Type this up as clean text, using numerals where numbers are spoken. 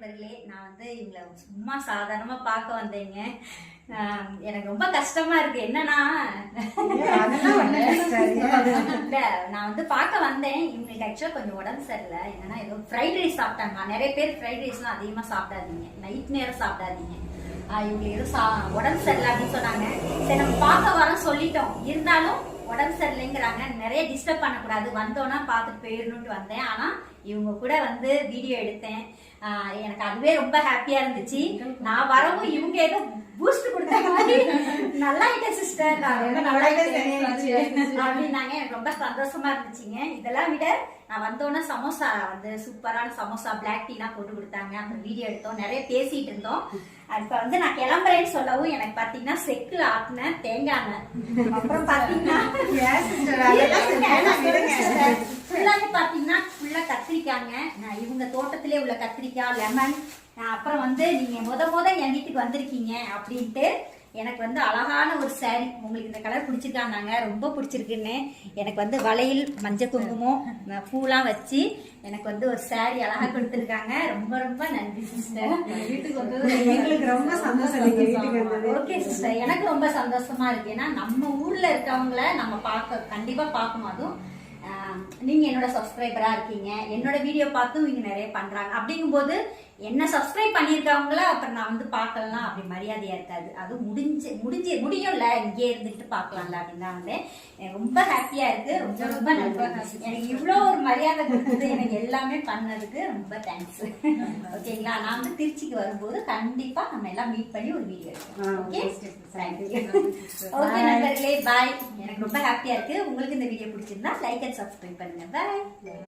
நண்பர்களே, நான் வந்து இவங்களை சும்மா சாதாரணமா பார்க்க வந்தேங்க. எனக்கு ரொம்ப கஷ்டமா இருக்கு. என்னன்னா நான் வந்து பார்க்க வந்தேன். இவங்களுக்கு ஆக்சுவலா கொஞ்சம் உடம்பு சரியில்லை. என்னன்னா ஏதோ ஃப்ரைட் ரைஸ் சாப்பிட்டாங்க. நிறைய பேர் ஃப்ரைட் ரைஸ்லாம் அதிகமா சாப்பிடாதீங்க, நைட் நேரம் சாப்பிடாதீங்க. இவங்களுக்கு ஏதோ உடம்பு சரியில்லை அப்படின்னு சொன்னாங்க. சரி நம்ம பார்க்க வரோம் சொல்லிட்டோம், இருந்தாலும் உடம்பு சரியில்லைங்கிறாங்க. நிறைய டிஸ்டர்ப் பண்ணக்கூடாது, வந்தோன்னா பார்த்துட்டு போயிடணும்னு வந்தேன். ஆனா இவங்க கூட வந்து வீடியோ எடுத்தேன். எனக்கு அதுவே ரொம்ப ஹாப்பியா இருந்துச்சு. நான் வரவும் இவங்க ஏதோ பூஸ்ட் கொடுத்த மாதிரி நல்லா ஆயிட்டேன் சிஸ்டர் அப்படின்னாங்க. எனக்கு ரொம்ப சந்தோஷமா இருந்துச்சுங்க. இதெல்லாம் விட நான் வந்தோன்னே சமோசா வந்து சூப்பரான சமோசா பிளாக் டீ எல்லாம் போட்டு கொடுத்தாங்க. அப்புறம் வீடியோ எடுத்தோம், நிறைய பேசிட்டு இருந்தோம். இப்ப வந்து நான் கிளம்புறேன்னு சொல்லவும் எனக்கு பாத்தீங்கன்னா செக்குல ஆட்டின தேங்காய் எண்ணெய், அப்புறம் பாத்தீங்கன்னா ஃபுல்லாவே பாத்தீங்கன்னா ஃபுல்லா கத்திரிக்காங்க. இவங்க தோட்டத்திலே உள்ள கத்திரிக்காய், லெமன். அப்புறம் வந்து நீங்க முத என் வீட்டுக்கு வந்திருக்கீங்க அப்படின்ட்டு எனக்கு வந்து அழகான ஒரு சாரி, உங்களுக்கு இந்த கலர் பிடிச்சிருக்காங்க, ரொம்ப பிடிச்சிருக்குன்னு எனக்கு வந்து வளையல், மஞ்சள் குங்குமம், பூலாம் வச்சு எனக்கு வந்து ஒரு சாரி அழகா கொடுத்துருக்காங்க. ரொம்ப ரொம்ப நன்றி சிஸ்டர். வீட்டுக்கு வந்தது எங்களுக்கு ரொம்ப சந்தோஷம். ஓகே சிஸ்டர், எனக்கு ரொம்ப சந்தோஷமா இருக்கு. ஏன்னா நம்ம ஊர்ல இருக்கவங்கள நம்ம கண்டிப்பா பார்க்கணும். அதுவும் நீங்க என்னோட சப்ஸ்கிரைபரா இருக்கீங்க, என்னோட வீடியோ பார்த்தும் இவங்க நிறைய பண்றாங்க. அப்படிங்கும்போது என்ன சப்ஸ்கிரைப் பண்ணியிருக்கவங்கள அப்புறம் நான் வந்து பார்க்கலாம் அப்படி மரியாதையா இருக்காது. அது முடியும்ல, இங்கே இருந்துட்டு பார்க்கலாம்ல அப்படின்னு தான் வந்து எனக்கு ரொம்ப ஹாப்பியா இருக்கு. ரொம்ப ரொம்ப நன்றி. எனக்கு இவ்வளோ ஒரு மரியாதை கொடுத்தது, எனக்கு எல்லாமே பண்ணதுக்கு ரொம்ப தேங்க்ஸ். ஓகேங்களா, நான் வந்து திருச்சிக்கு வரும்போது கண்டிப்பா நம்ம எல்லாம் மீட் பண்ணி ஒரு வீடியோ எடுப்போம். ஓகே ஓகே நண்பர்களே, பாய். எனக்கு ரொம்ப ஹாப்பியா இருக்கு. உங்களுக்கு இந்த வீடியோ பிடிச்சிருந்தா லைக் அண்ட் சப்ஸ்கிரைப் பண்ணுங்க. பாய்.